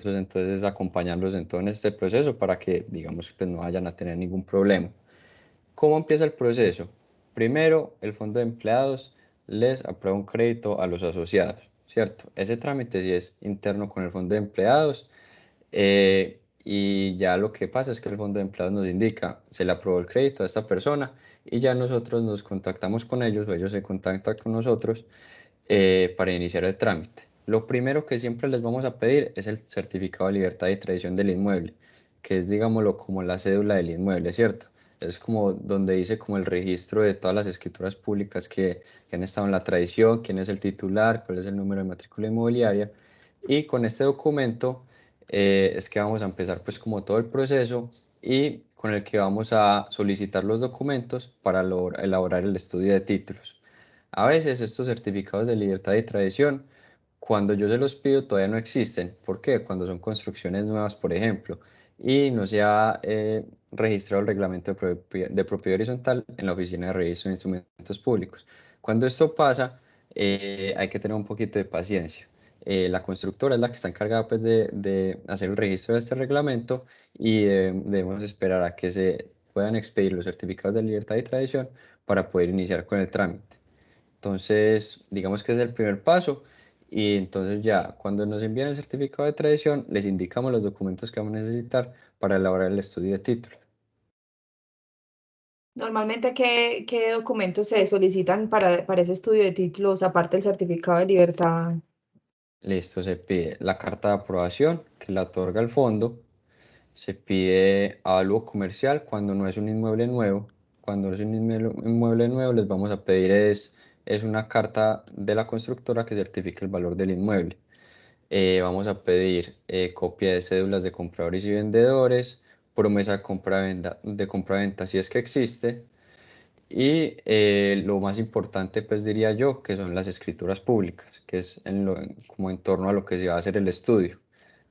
entonces acompañarlos en todo este proceso para que, digamos, pues no vayan a tener ningún problema. ¿Cómo empieza el proceso? Primero, el fondo de empleados les aprueba un crédito a los asociados, ¿cierto? Ese trámite sí es interno con el fondo de empleados, y ya lo que pasa es que el fondo de empleados nos indica, se le aprobó el crédito a esta persona y ya nosotros nos contactamos con ellos o ellos se contactan con nosotros para iniciar el trámite. Lo primero que siempre les vamos a pedir es el certificado de libertad y tradición del inmueble, que es, digámoslo, como la cédula del inmueble, ¿cierto? Es como donde dice como el registro de todas las escrituras públicas que han estado en la tradición, quién es el titular, cuál es el número de matrícula inmobiliaria. Y con este documento es que vamos a empezar pues como todo el proceso y con el que vamos a solicitar los documentos para elaborar el estudio de títulos. A veces estos certificados de libertad y tradición, cuando yo se los pido, todavía no existen. ¿Por qué? Cuando son construcciones nuevas, por ejemplo, y no se ha registrado el reglamento de propiedad horizontal en la Oficina de Registro de Instrumentos Públicos. Cuando esto pasa, hay que tener un poquito de paciencia. La constructora es la que está encargada pues, de hacer el registro de este reglamento y debemos esperar a que se puedan expedir los certificados de libertad y tradición para poder iniciar con el trámite. Entonces, digamos que es el primer paso y entonces ya cuando nos envían el certificado de tradición, les indicamos los documentos que vamos a necesitar para elaborar el estudio de título. Normalmente, ¿qué documentos se solicitan para ese estudio de títulos, aparte del certificado de libertad? Listo, se pide la carta de aprobación que la otorga el fondo, se pide avalúo comercial cuando no es un inmueble nuevo. Cuando es un inmueble nuevo, les vamos a pedir es una carta de la constructora que certifique el valor del inmueble. Vamos a pedir copia de cédulas de compradores y vendedores, promesa de compra-venta si es que existe, y lo más importante, pues diría yo, que son las escrituras públicas, que es como en torno a lo que se va a hacer el estudio.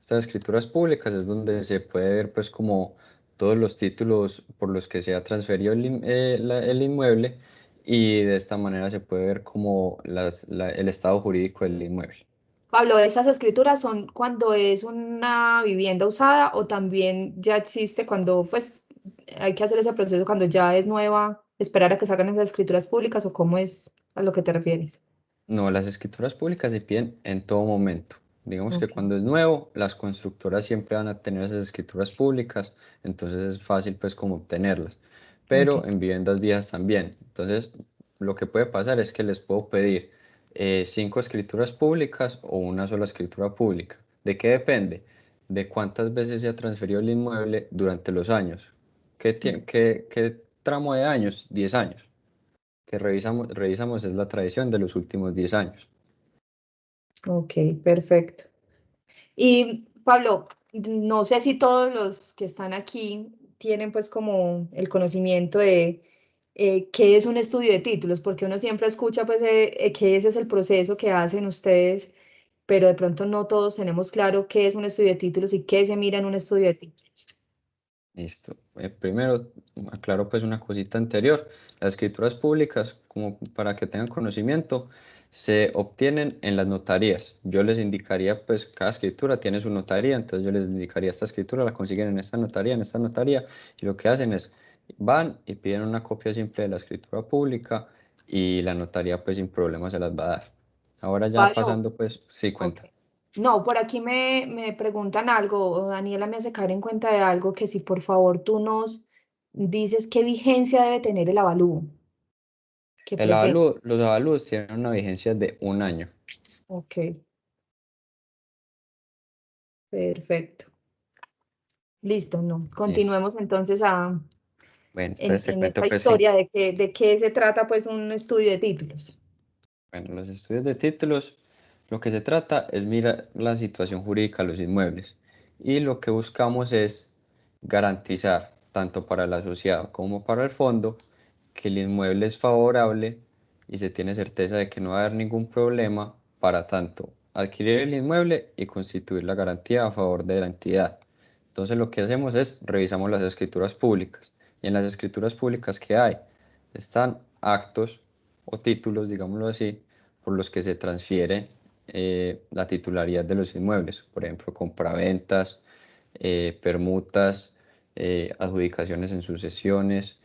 Estas escrituras públicas es donde se puede ver pues como todos los títulos por los que se ha transferido el inmueble y de esta manera se puede ver como el estado jurídico del inmueble. Pablo, ¿estas escrituras son cuando es una vivienda usada o también ya existe cuando pues hay que hacer ese proceso cuando ya es nueva, esperar a que salgan esas escrituras públicas o cómo es a lo que te refieres? No, las escrituras públicas se piden en todo momento. Digamos que Ok, cuando es nuevo, las constructoras siempre van a tener esas escrituras públicas, entonces es fácil pues como obtenerlas. ok. Pero en viviendas viejas también. Entonces, lo que puede pasar es que les puedo pedir 5 escrituras públicas o una sola escritura pública. ¿De qué depende? De cuántas veces se ha transferido el inmueble durante los años. ¿Qué tramo de años? 10 años que revisamos es la tradición de los últimos 10 años. Ok, perfecto. Y Pablo, no sé si todos los que están aquí tienen pues como el conocimiento de qué es un estudio de títulos, porque uno siempre escucha pues que ese es el proceso que hacen ustedes, pero de pronto no todos tenemos claro qué es un estudio de títulos y qué se mira en un estudio de títulos. Listo. Primero, aclaro pues una cosita anterior. Las escrituras públicas, como para que tengan conocimiento, se obtienen en las notarías. Yo les indicaría, pues cada escritura tiene su notaría, entonces yo les indicaría esta escritura, la consiguen en esta notaría, y lo que hacen es, van y piden una copia simple de la escritura pública y la notaría pues sin problema se las va a dar. Ahora ya Pablo, pasando pues, sí, ok. cuenta. No, por aquí me preguntan algo, o Daniela me hace caer en cuenta de algo que si por favor tú nos dices qué vigencia debe tener el avalúo que presenta. Los avalúos tienen una vigencia de 1 año. Ok, perfecto. Listo, no. Listo. Continuemos entonces Bueno, entonces te en cuento esta pues sí. historia de qué se trata pues un estudio de títulos. Bueno, los estudios de títulos, lo que se trata es mirar la situación jurídica de los inmuebles y lo que buscamos es garantizar, tanto para el asociado como para el fondo, que el inmueble es favorable y se tiene certeza de que no va a haber ningún problema para tanto adquirir el inmueble y constituir la garantía a favor de la entidad. Entonces lo que hacemos es revisamos las escrituras públicas y en las escrituras públicas que hay están actos o títulos, digámoslo así, por los que se transfiere la titularidad de los inmuebles, por ejemplo, compraventas, permutas, adjudicaciones en sucesiones,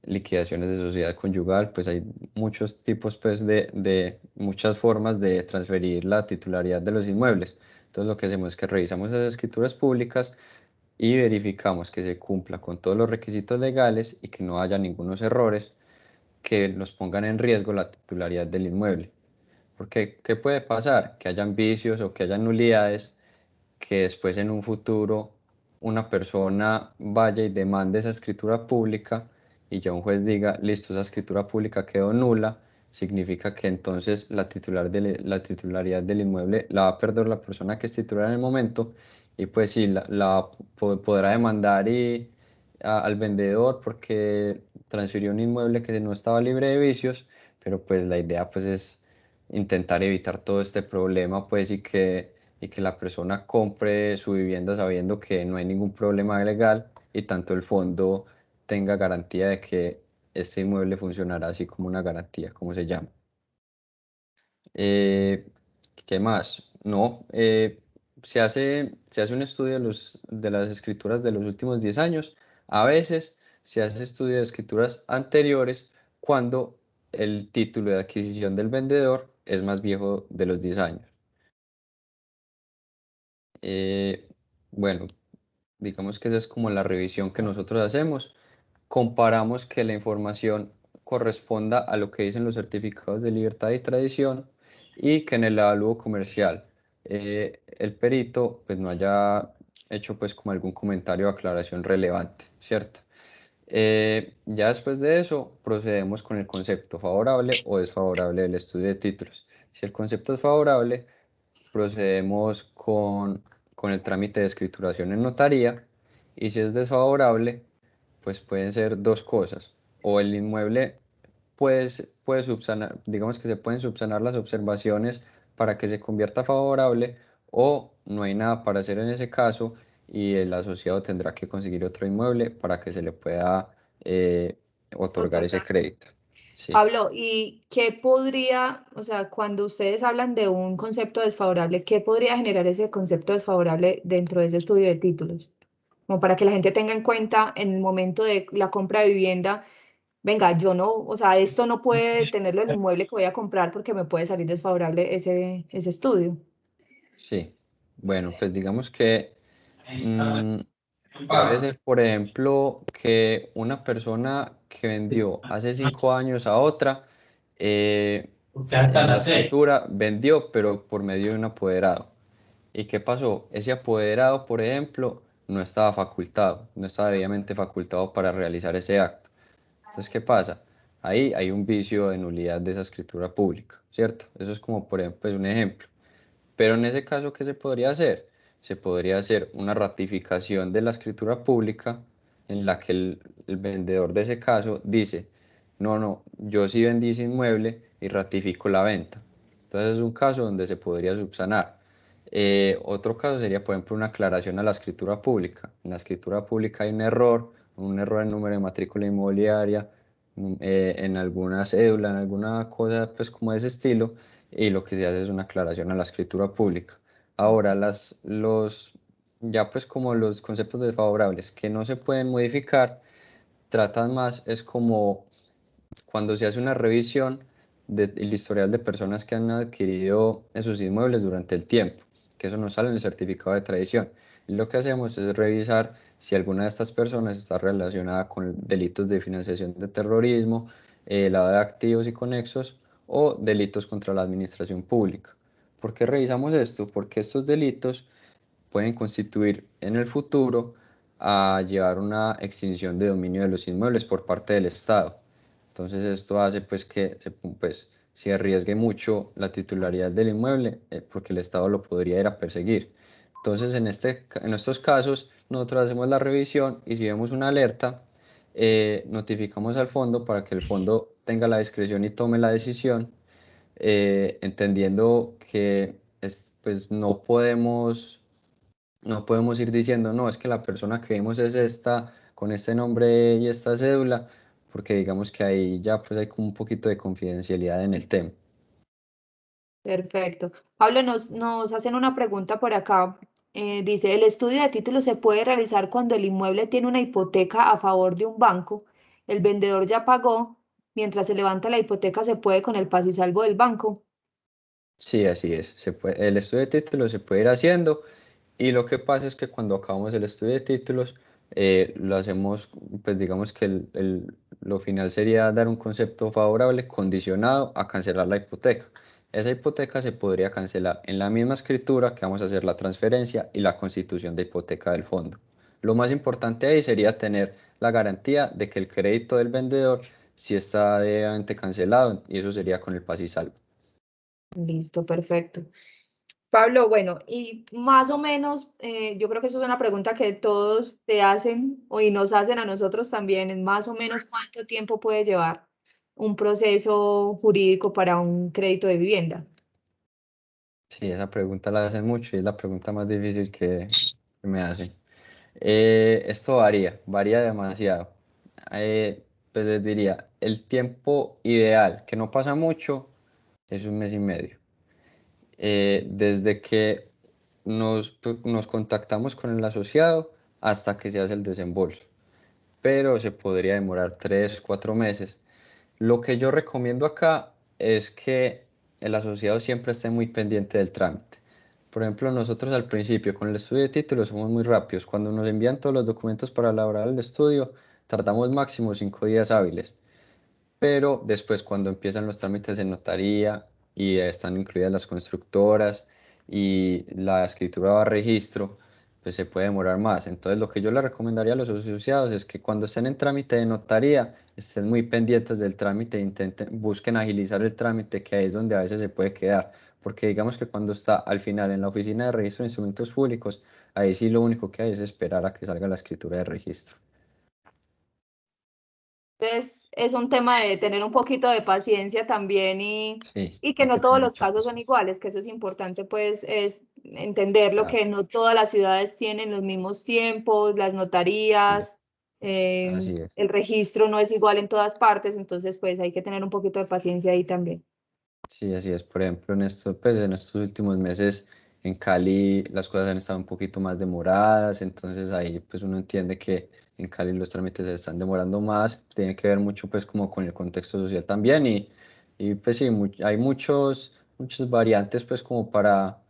liquidaciones de sociedad conyugal, pues hay muchos tipos, pues, de muchas formas de transferir la titularidad de los inmuebles. Entonces lo que hacemos es que revisamos esas escrituras públicas y verificamos que se cumpla con todos los requisitos legales y que no haya ningunos errores que nos pongan en riesgo la titularidad del inmueble. Porque, ¿qué puede pasar? Que hayan vicios o que hayan nulidades que después en un futuro una persona vaya y demande esa escritura pública y ya un juez diga, listo, esa escritura pública quedó nula, significa que entonces la titularidad del inmueble la va a perder la persona que es titular en el momento y pues sí, podrá demandar al vendedor porque transfirió un inmueble que no estaba libre de vicios, pero pues la idea pues es intentar evitar todo este problema pues y que la persona compre su vivienda sabiendo que no hay ningún problema legal y tanto el fondo tenga garantía de que este inmueble funcionará así como una garantía, como se llama. Eh, ¿Qué más? No, se hace un estudio de las escrituras de los últimos 10 años. A veces se hace estudio de escrituras anteriores cuando el título de adquisición del vendedor es más viejo de los 10 años. Eh, bueno, digamos que esa es como la revisión que nosotros hacemos. Comparamos que la información corresponda a lo que dicen los certificados de libertad y tradición y que en el avalúo comercial el perito pues no haya hecho pues como algún comentario o aclaración relevante, ¿cierto? Ya después de eso procedemos con el concepto favorable o desfavorable del estudio de títulos. Si el concepto es favorable, procedemos con el trámite de escrituración en notaría y si es desfavorable, pues pueden ser dos cosas. O el inmueble puede subsanar, digamos que se pueden subsanar las observaciones para que se convierta favorable o no hay nada para hacer en ese caso y el asociado tendrá que conseguir otro inmueble para que se le pueda eh, otorgar ese Otorgar. crédito. Sí. Pablo, ¿y qué podría, o sea, cuando ustedes hablan de un concepto desfavorable, qué podría generar ese concepto desfavorable dentro de ese estudio de títulos? Como para que la gente tenga en cuenta en el momento de la compra de vivienda, venga, yo no, o sea, esto no puede tenerlo el inmueble que voy a comprar porque me puede salir desfavorable ese estudio. Sí, bueno, pues digamos que mm, puede ser, por ejemplo, que una persona que vendió hace 5 años a otra, eh, en la escritura vendió, pero por medio de un apoderado. ¿Y qué pasó? Ese apoderado, por ejemplo, no estaba facultado, no estaba debidamente facultado para realizar ese acto. Entonces, ¿qué pasa? Ahí hay un vicio de nulidad de esa escritura pública, ¿cierto? Eso es como, por ejemplo, es un ejemplo. Pero en ese caso, ¿qué se podría hacer? Se podría hacer una ratificación de la escritura pública en la que el vendedor de ese caso dice, no, no, yo sí vendí ese inmueble y ratifico la venta. Entonces es un caso donde se podría subsanar. Otro caso sería, por ejemplo, una aclaración a la escritura pública. En la escritura pública hay un error en número de matrícula inmobiliaria, en alguna cédula, en alguna cosa, pues como de ese estilo y lo que se hace es una aclaración a la escritura pública. Ahora, ya pues como los conceptos desfavorables que no se pueden modificar, tratan más, es como cuando se hace una revisión del historial de personas que han adquirido esos inmuebles durante el tiempo, que eso nos sale en el certificado de tradición. Y lo que hacemos es revisar si alguna de estas personas está relacionada con delitos de financiación de terrorismo, lavado de activos y conexos o delitos contra la administración pública. ¿Por qué revisamos esto? Porque estos delitos pueden constituir en el futuro a llevar una extinción de dominio de los inmuebles por parte del Estado. Entonces esto hace pues que se arriesgue mucho la titularidad del inmueble porque el Estado lo podría ir a perseguir. Entonces en estos casos nosotros hacemos la revisión y si vemos una alerta, notificamos al fondo para que el fondo tenga la discreción y tome la decisión, entendiendo que pues no podemos ir diciendo, no, es que la persona que vimos es esta, con este nombre y esta cédula, porque digamos que ahí ya pues hay como un poquito de confidencialidad en el tema. Perfecto. Pablo, nos hacen una pregunta por acá. Dice, ¿el estudio de título se puede realizar cuando el inmueble tiene una hipoteca a favor de un banco? El vendedor ya pagó. Mientras se levanta la hipoteca, ¿se puede con el paz y salvo del banco? Sí, así es. El estudio de títulos se puede ir haciendo y lo que pasa es que cuando acabamos el estudio de títulos, lo hacemos, pues digamos que lo final sería dar un concepto favorable condicionado a cancelar la hipoteca. Esa hipoteca se podría cancelar en la misma escritura que vamos a hacer la transferencia y la constitución de hipoteca del fondo. Lo más importante ahí sería tener la garantía de que el crédito del vendedor sí está debidamente cancelado y eso sería con el paz y salvo. Listo, perfecto. Pablo, bueno, y más o menos, yo creo que eso es una pregunta que todos te hacen y nos hacen a nosotros también, es más o menos cuánto tiempo puede llevar un proceso jurídico para un crédito de vivienda. Sí, esa pregunta la hacen mucho y es la pregunta más difícil que me hacen. Esto varía demasiado. Pues les diría, el tiempo ideal, que no pasa mucho, es un mes y medio. Desde que nos contactamos con el asociado hasta que se hace el desembolso, pero se podría demorar 3, 4 meses. Lo que yo recomiendo acá es que el asociado siempre esté muy pendiente del trámite. Por ejemplo, nosotros al principio con el estudio de títulos somos muy rápidos. Cuando nos envían todos los documentos para elaborar el estudio, tardamos máximo 5 días hábiles. Pero después cuando empiezan los trámites de notaría y están incluidas las constructoras y la escritura va a registro, pues se puede demorar más. Entonces lo que yo le recomendaría a los asociados es que cuando estén en trámite de notaría, estén muy pendientes del trámite e intenten, busquen agilizar el trámite, que ahí es donde a veces se puede quedar. Porque digamos que cuando está al final en la oficina de registro de instrumentos públicos, ahí sí lo único que hay es esperar a que salga la escritura de registro. Entonces, es un tema de tener un poquito de paciencia también Sí, y que hay no que todos tener los mucha casos son paciencia. iguales, que eso es importante, pues, es entenderlo, Claro, que no todas las ciudades tienen los mismos tiempos, las sí, notarías, así es. el registro no es igual en todas partes, entonces, pues, hay que tener un poquito de paciencia ahí también. Sí, así es. Por ejemplo, pues, en estos últimos meses en Cali las cosas han estado un poquito más demoradas, entonces ahí pues uno entiende que en Cali los trámites se están demorando más, tiene que ver mucho pues como con el contexto social también y pues sí, hay muchas variantes pues como para,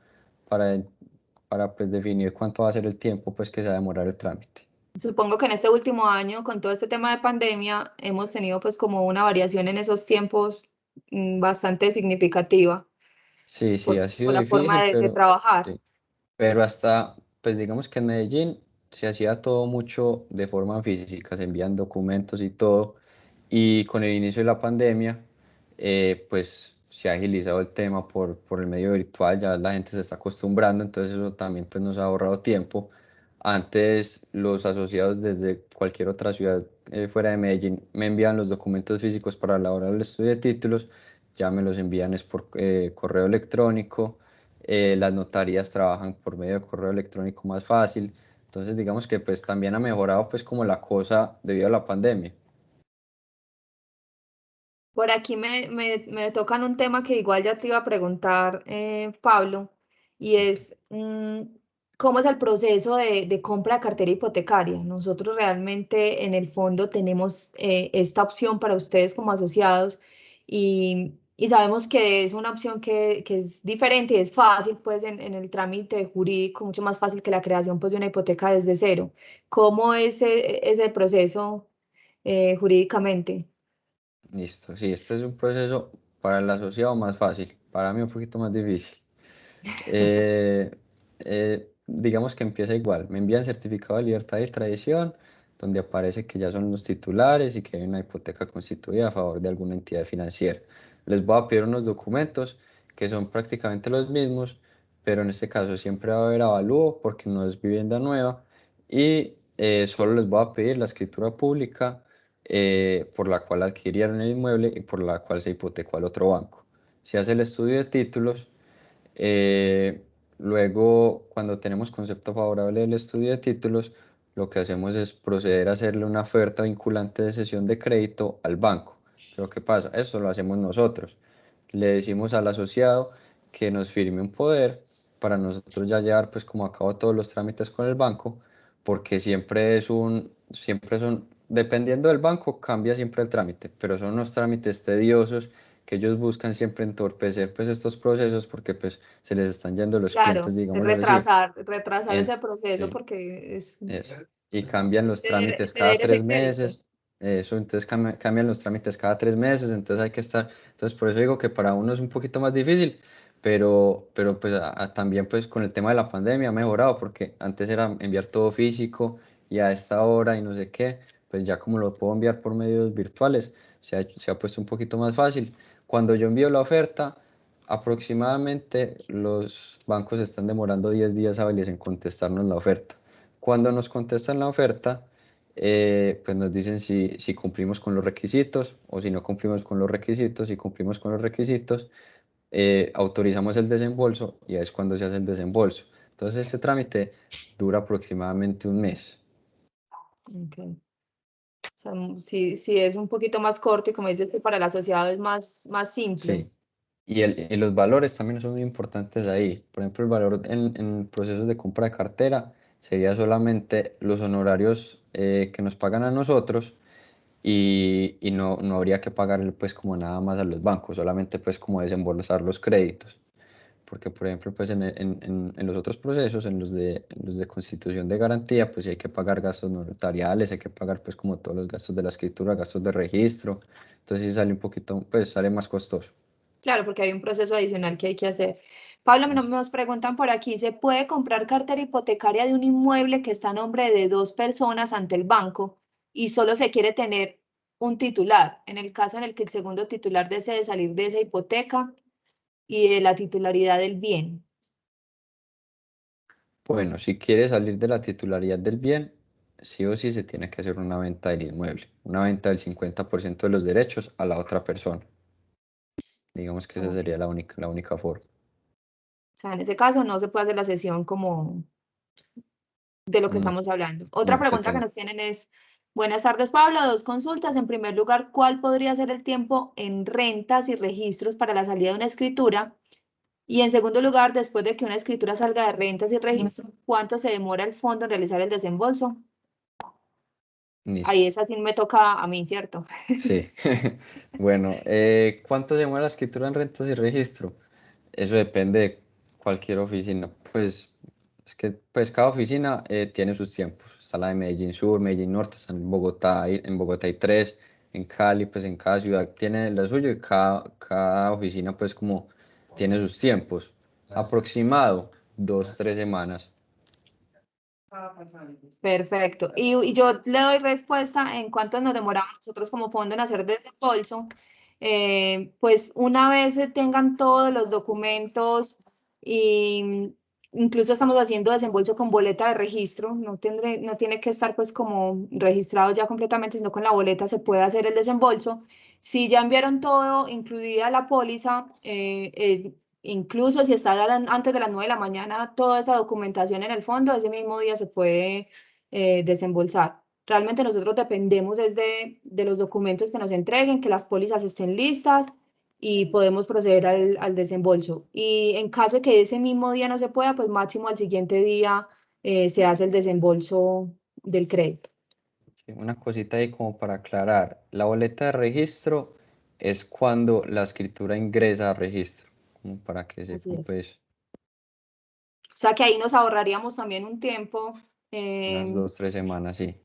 para pues definir cuánto va a ser el tiempo pues que se va a demorar el trámite. Supongo que en este último año, con todo este tema de pandemia, hemos tenido pues como una variación en esos tiempos bastante significativa Sí, sí, ha por sido la forma difícil, de pero trabajar. sí. Pero hasta, pues digamos que en Medellín se hacía todo mucho de forma física, se envían documentos y todo. Y con el inicio de la pandemia, pues se ha agilizado el tema por el medio virtual, ya la gente se está acostumbrando, entonces eso también pues nos ha ahorrado tiempo. Antes los asociados desde cualquier otra ciudad fuera de Medellín me envían los documentos físicos para elaborar el estudio de títulos, ya me los envían es por correo electrónico. Las notarías trabajan por medio de correo electrónico más fácil, entonces digamos que pues también ha mejorado pues como la cosa debido a la pandemia. Por aquí me tocan un tema que igual ya te iba a preguntar, Pablo, y es cómo es el proceso de compra de cartera hipotecaria. Nosotros realmente en el fondo tenemos esta opción para ustedes como asociados y sabemos que es una opción que es diferente y es fácil pues en el trámite jurídico, mucho más fácil que la creación pues de una hipoteca desde cero. ¿Cómo es ese proceso jurídicamente? Listo, sí, este es un proceso para el asociado más fácil, para mí un poquito más difícil. Eh, digamos que empieza igual, me envían certificado de libertad y tradición, donde aparece que ya son los titulares y que hay una hipoteca constituida a favor de alguna entidad financiera. Les voy a pedir unos documentos que son prácticamente los mismos, pero en este caso siempre va a haber avalúo porque no es vivienda nueva y solo les voy a pedir la escritura pública por la cual adquirieron el inmueble y por la cual se hipotecó al otro banco. Se hace el estudio de títulos. eh, Luego, cuando tenemos concepto favorable del estudio de títulos, lo que hacemos es proceder a hacerle una oferta vinculante de cesión de crédito al banco. Pero ¿qué pasa? Eso lo hacemos nosotros. Le decimos al asociado que nos firme un poder para nosotros ya llevar pues como a cabo todos los trámites con el banco, porque siempre son, dependiendo del banco, cambia siempre el trámite, pero son unos trámites tediosos que ellos buscan siempre entorpecer pues estos procesos porque pues se les están yendo los clientes, Claro, es digámoslo así. retrasar ese proceso Sí, porque eso. Y cambian los trámites cada ceder ese 3 meses. crédito. Eso, entonces cambian los trámites cada 3 meses, entonces hay que estar, entonces por eso digo que para uno es un poquito más difícil, pero pues también pues con el tema de la pandemia ha mejorado, porque antes era enviar todo físico y a esta hora y no sé qué, pues ya como lo puedo enviar por medios virtuales, se ha puesto un poquito más fácil. Cuando yo envío la oferta, aproximadamente los bancos están demorando 10 días hábiles en contestarnos la oferta. Cuando nos contestan la oferta, pues nos dicen si cumplimos con los requisitos o si no cumplimos con los requisitos. Si cumplimos con los requisitos, autorizamos el desembolso y es cuando se hace el desembolso. Entonces, este trámite dura aproximadamente un mes. Ok. O sea, sí, sí es un poquito más corto y como dices que para el asociado es más simple. Sí. Y los valores también son muy importantes ahí. Por ejemplo, el valor en procesos de compra de cartera sería solamente los honorarios que nos pagan a nosotros y no habría que pagarle pues como nada más a los bancos, solamente pues como desembolsar los créditos. Porque por ejemplo pues en los otros procesos, en los de constitución de garantía, pues sí hay que pagar gastos notariales, hay que pagar pues como todos los gastos de la escritura, gastos de registro, entonces sí sale un poquito, pues sale más costoso. Claro, porque hay un proceso adicional que hay que hacer. Pablo, Eso. nos preguntan por aquí, ¿se puede comprar cartera hipotecaria de un inmueble que está a nombre de dos personas ante el banco y solo se quiere tener un titular? En el caso en el que el segundo titular desee salir de esa hipoteca y de la titularidad del bien. Bueno, si quiere salir de la titularidad del bien, sí o sí se tiene que hacer una venta del inmueble, una venta del 50% de los derechos a la otra persona. Digamos que esa Ok. sería la única forma. O sea, en ese caso no se puede hacer la sesión como de lo que No, estamos hablando. Otra no, se pregunta que tiene. nos tienen es, buenas tardes, Pablo, dos consultas. En primer lugar, ¿cuál podría ser el tiempo en rentas y registros para la salida de una escritura? Y en segundo lugar, después de que una escritura salga de rentas y registros, ¿cuánto se demora el fondo en realizar el desembolso? Ahí Listo. esa sí me toca a mí, ¿cierto? Sí. Bueno, ¿cuánto se demora la escritura en rentas y registro? Eso depende de cualquier oficina. Pues es que pues cada oficina tiene sus tiempos. Está la de Medellín Sur, Medellín Norte, está en Bogotá hay tres, en Cali, pues en cada ciudad tiene la suya y cada oficina pues como tiene sus tiempos. Aproximado 2, 3 semanas. Perfecto. Y yo le doy respuesta en cuánto nos demoramos nosotros como fondo en hacer desembolso. Pues una vez se tengan todos los documentos y incluso estamos haciendo desembolso con boleta de registro, no tiene que estar pues como registrado ya completamente, sino con la boleta se puede hacer el desembolso. Si ya enviaron todo, incluida la póliza, incluso si está antes de las 9 de la mañana, toda esa documentación en el fondo, ese mismo día se puede desembolsar. Realmente nosotros dependemos desde de los documentos que nos entreguen, que las pólizas estén listas y podemos proceder al desembolso. Y en caso de que ese mismo día no se pueda, pues máximo al siguiente día se hace el desembolso del crédito. Sí, una cosita ahí como para aclarar. La boleta de registro es cuando la escritura ingresa a registro, como para que Así sepan es. pues O sea que ahí nos ahorraríamos también un tiempo. unas eh, 2, 3 semanas, sí.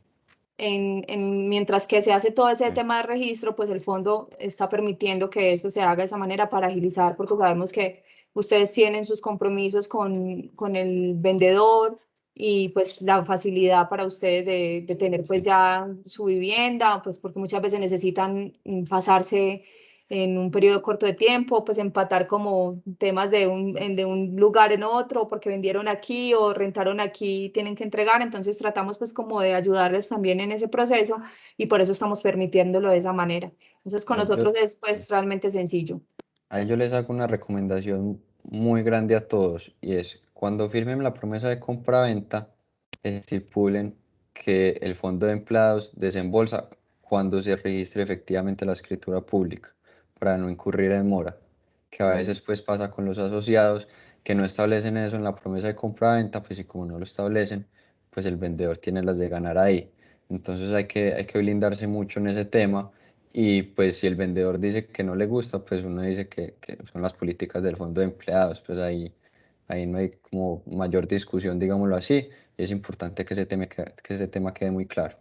Mientras que se hace todo ese Sí. tema de registro, pues el fondo está permitiendo que eso se haga de esa manera para agilizar, porque sabemos que ustedes tienen sus compromisos con el vendedor y pues la facilidad para ustedes de tener pues Sí. ya su vivienda, pues porque muchas veces necesitan pasarse en un periodo corto de tiempo, pues empatar como temas de un lugar en otro, porque vendieron aquí o rentaron aquí, tienen que entregar, entonces tratamos pues como de ayudarles también en ese proceso y por eso estamos permitiéndolo de esa manera. Entonces con Ahí yo, nosotros es sí. pues realmente sencillo. Ahí yo les hago una recomendación muy grande a todos y es cuando firmen la promesa de compra-venta, estipulen que el fondo de empleados desembolsa cuando se registre efectivamente la escritura pública para no incurrir en mora. que a veces pues pasa con los asociados que no establecen eso en la promesa de compra-venta, pues y como no lo establecen, pues el vendedor tiene las de ganar ahí. Entonces hay que blindarse mucho en ese tema y pues si el vendedor dice que no le gusta, pues uno dice que son las políticas del fondo de empleados, pues ahí no hay como mayor discusión, digámoslo así, y es importante que ese tema quede muy claro.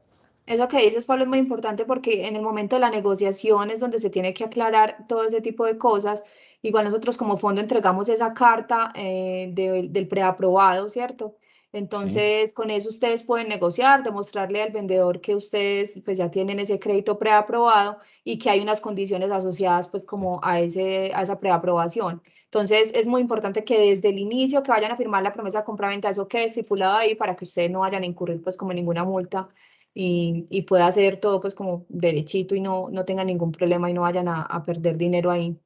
Eso que dices, Pablo, es muy importante porque en el momento de la negociación es donde se tiene que aclarar todo ese tipo de cosas. Igual nosotros como fondo entregamos esa carta del preaprobado, ¿cierto? ¿Sí? Entonces, con eso ustedes pueden negociar, demostrarle al vendedor que ustedes pues ya tienen ese crédito preaprobado y que hay unas condiciones asociadas pues como a esa preaprobación. Entonces, es muy importante que desde el inicio que vayan a firmar la promesa de compraventa, eso quede estipulado ahí para que ustedes no vayan a incurrir pues como en ninguna multa y pueda hacer todo pues como derechito y no tenga ningún problema y no vayan a perder dinero ahí.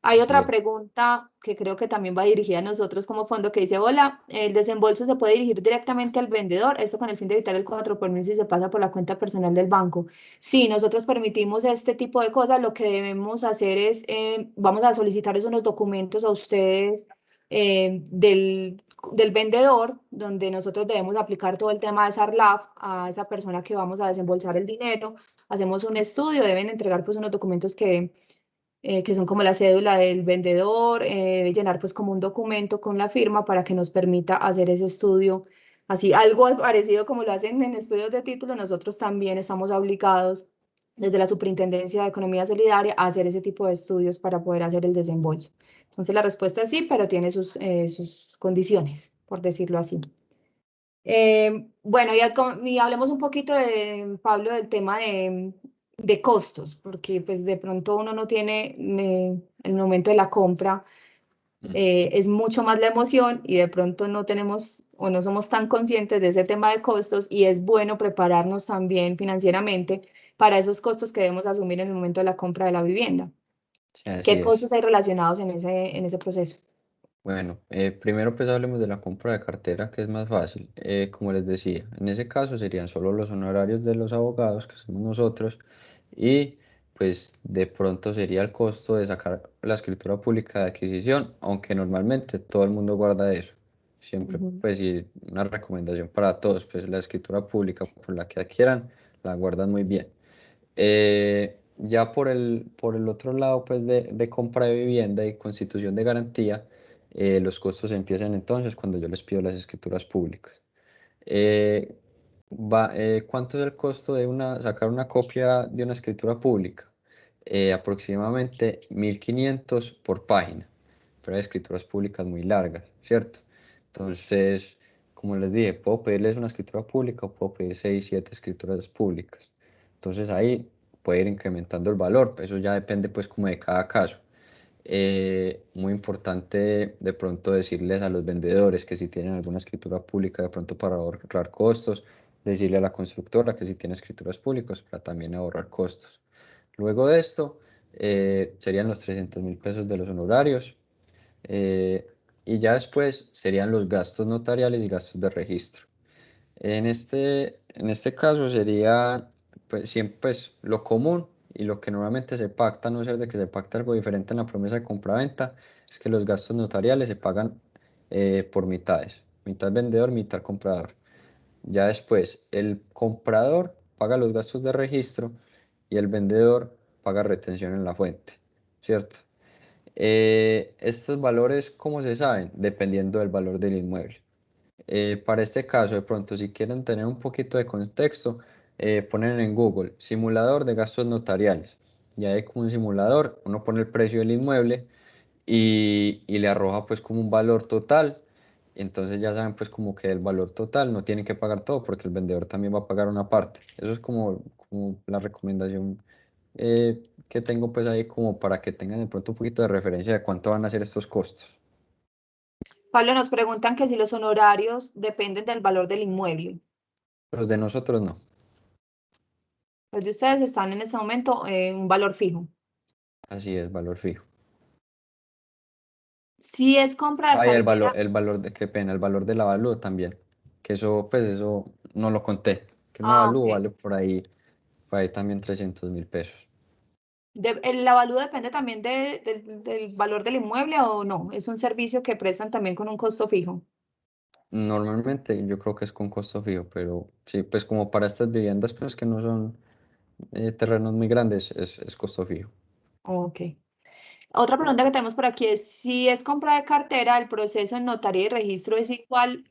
Hay Así otra es. pregunta que creo que también va dirigida a nosotros como fondo que dice, hola, ¿el desembolso se puede dirigir directamente al vendedor? Esto con el fin de evitar el 4 por mil si se pasa por la cuenta personal del banco. Sí, nosotros permitimos este tipo de cosas. Lo que debemos hacer es, vamos a solicitarles unos documentos a ustedes del vendedor, donde nosotros debemos aplicar todo el tema de SARLAF a esa persona que vamos a desembolsar el dinero. Hacemos un estudio, deben entregar pues unos documentos que son como la cédula del vendedor, debe llenar pues como un documento con la firma para que nos permita hacer ese estudio. Así, algo parecido como lo hacen en estudios de título, nosotros también estamos obligados desde la Superintendencia de Economía Solidaria a hacer ese tipo de estudios para poder hacer el desembolso. Entonces la respuesta es sí, pero tiene sus condiciones, por decirlo así. Bueno, y hablemos un poquito de, Pablo, del tema de costos, porque pues de pronto uno no tiene el momento de la compra, Mm. es mucho más la emoción y de pronto no tenemos o no somos tan conscientes de ese tema de costos y es bueno prepararnos también financieramente para esos costos que debemos asumir en el momento de la compra de la vivienda. Sí, así ¿Qué es. costos hay relacionados en ese proceso? Bueno, primero pues hablemos de la compra de cartera, que es más fácil. Como les decía, en ese caso serían solo los honorarios de los abogados, que somos nosotros, y pues de pronto sería el costo de sacar la escritura pública de adquisición, aunque normalmente todo el mundo guarda eso. Siempre, Ujú. pues, y una recomendación para todos, pues la escritura pública por la que adquieran, la guardan muy bien. Ya por el otro lado, pues de compra de vivienda y constitución de garantía, los costos empiezan entonces cuando yo les pido las escrituras públicas. Eh, ¿Cuánto es el costo de sacar una copia de una escritura pública? Aproximadamente 1.500 por página, pero hay escrituras públicas muy largas, ¿cierto? Entonces, como les dije, puedo pedirles una escritura pública o puedo pedir 6 7 escrituras públicas. Entonces ahí puede ir incrementando el valor, eso ya depende pues como de cada caso. Muy importante de pronto decirles a los vendedores que si tienen alguna escritura pública de pronto para ahorrar costos, decirle a la constructora que si tiene escrituras públicas para también ahorrar costos. Luego de esto serían los 300.000 pesos de los honorarios eh, y ya después serían los gastos notariales y gastos de registro. En este caso sería pues, siempre pues, lo común y lo que normalmente se pacta, a no ser de que se pacte algo diferente en la promesa de compraventa, es que los gastos notariales se pagan por mitades, mitad vendedor, mitad comprador. Ya después, el comprador paga los gastos de registro y el vendedor paga retención en la fuente, ¿cierto? Estos valores, ¿cómo se saben? Dependiendo del valor del inmueble. Para este caso, de pronto, si quieren tener un poquito de contexto, ponen en Google simulador de gastos notariales. Y ahí como un simulador, uno pone el precio del inmueble y le arroja pues como un valor total. Entonces ya saben pues como que el valor total no tienen que pagar todo porque el vendedor también va a pagar una parte. Eso es como la recomendación que tengo pues ahí como para que tengan de pronto un poquito de referencia de cuánto van a ser estos costos. Pablo, nos preguntan que si los honorarios dependen del valor del inmueble. Los de nosotros no. Los de ustedes están en ese momento en un valor fijo. Así es, valor fijo. Si es compra de Ay, cartera, el valor de, qué pena, el valor del avalúo también. Que eso, pues eso no lo conté. Que un ah, avalúo ok. vale por ahí también 300.000 pesos. ¿El avalúo depende también del valor del inmueble o no? ¿Es un servicio que prestan también con un costo fijo? Normalmente yo creo que es con costo fijo, pero sí, pues como para estas viviendas pues que no son terrenos muy grandes, es costo fijo. Ok. Otra pregunta que tenemos por aquí es, si es compra de cartera, el proceso en notaría y registro es igual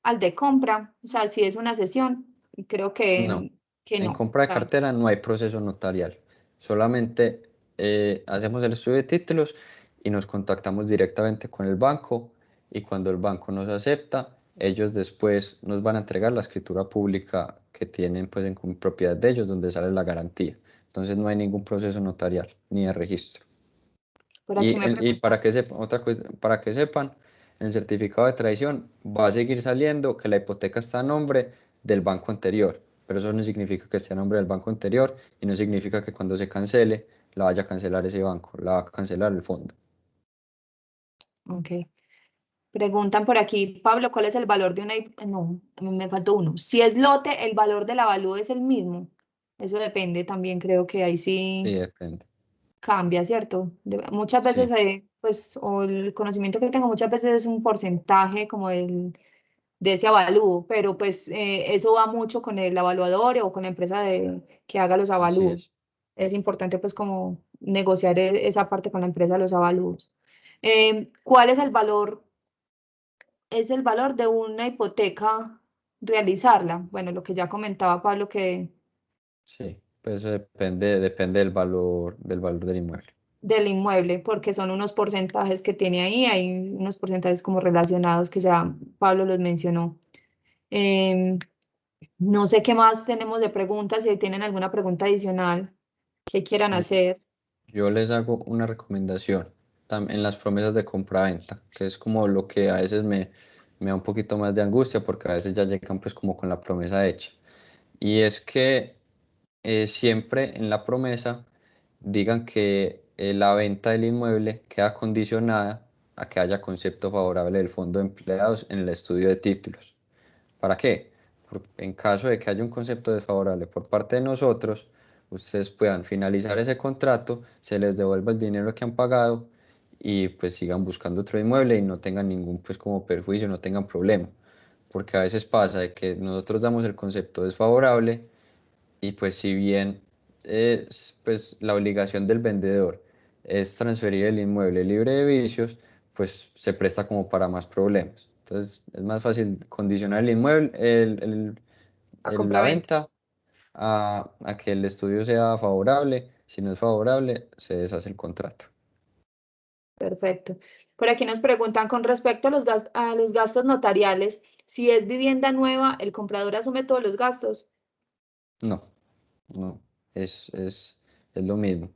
al de compra, o sea, si es una sesión, creo No, que en no, o compra de sea, cartera no hay proceso notarial, solamente hacemos el estudio de títulos y nos contactamos directamente con el banco y cuando el banco nos acepta, ellos después nos van a entregar la escritura pública que tienen pues en propiedad de ellos donde sale la garantía. Entonces no hay ningún proceso notarial ni de registro. por aquí me Y preguntan, para que sepan, otra cosa, para que sepan, en el certificado de traición va a seguir saliendo que la hipoteca está a nombre del banco anterior, pero eso no significa que esté a nombre del banco anterior y no significa que cuando se cancele la vaya a cancelar ese banco, la va a cancelar el fondo. ok. Preguntan por aquí, Pablo, ¿cuál es el valor de una? No, a mí me faltó uno. Si es lote, ¿el valor del avalúo es el mismo? Eso depende también, creo que ahí Sí, sí depende. cambia, ¿cierto? Muchas veces, Sí, pues, o el conocimiento que tengo muchas veces es un porcentaje como de ese avalúo, pero pues eso va mucho con el evaluador o con la empresa que haga los así avalúos. es. Es importante pues como negociar esa parte con la empresa de los avalúos. ¿Cuál es el valor? Es el valor de una hipoteca realizarla. Bueno, lo que ya comentaba Pablo que Sí, pues eso depende del valor del inmueble. del inmueble, porque son unos porcentajes que tiene ahí, hay unos porcentajes como relacionados que ya Pablo los mencionó. Em, no sé qué más tenemos de preguntas, si tienen alguna pregunta adicional que quieran Yo, hacer. yo les hago una recomendación en las promesas de compra-venta, que es como lo que a veces me da un poquito más de angustia porque a veces ya llegan pues como con la promesa hecha. Y es que siempre en la promesa digan que la venta del inmueble queda condicionada a que haya concepto favorable del fondo de empleados en el estudio de títulos. ¿Para qué? En caso de que haya un concepto desfavorable por parte de nosotros, ustedes puedan finalizar ese contrato, se les devuelva el dinero que han pagado y pues sigan buscando otro inmueble y no tengan ningún pues como perjuicio, no tengan problema. Porque a veces pasa de que nosotros damos el concepto desfavorable y pues si bien pues la obligación del vendedor es transferir el inmueble libre de vicios, pues se presta como para más problemas. Entonces es más fácil condicionar el inmueble, A la compraventa. venta a que el estudio sea favorable. Si no es favorable, se deshace el contrato. Perfecto. Por aquí nos preguntan con respecto a a los gastos notariales, si es vivienda nueva, el comprador asume todos los gastos. No, no, es lo mismo.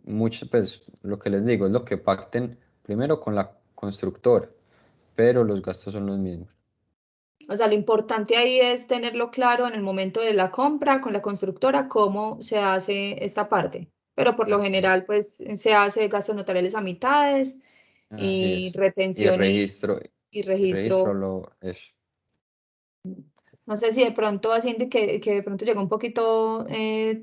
Mucho, pues lo que les digo es lo que pacten primero con la constructora, pero los gastos son los mismos. O sea, lo importante ahí es tenerlo claro en el momento de la compra con la constructora, cómo se hace esta parte. Pero por lo Así es, general, pues se hace gastos notariales a mitades así y es. Y retención y el registro registro. lo es, No sé si de pronto haciendo que de pronto llegó un poquito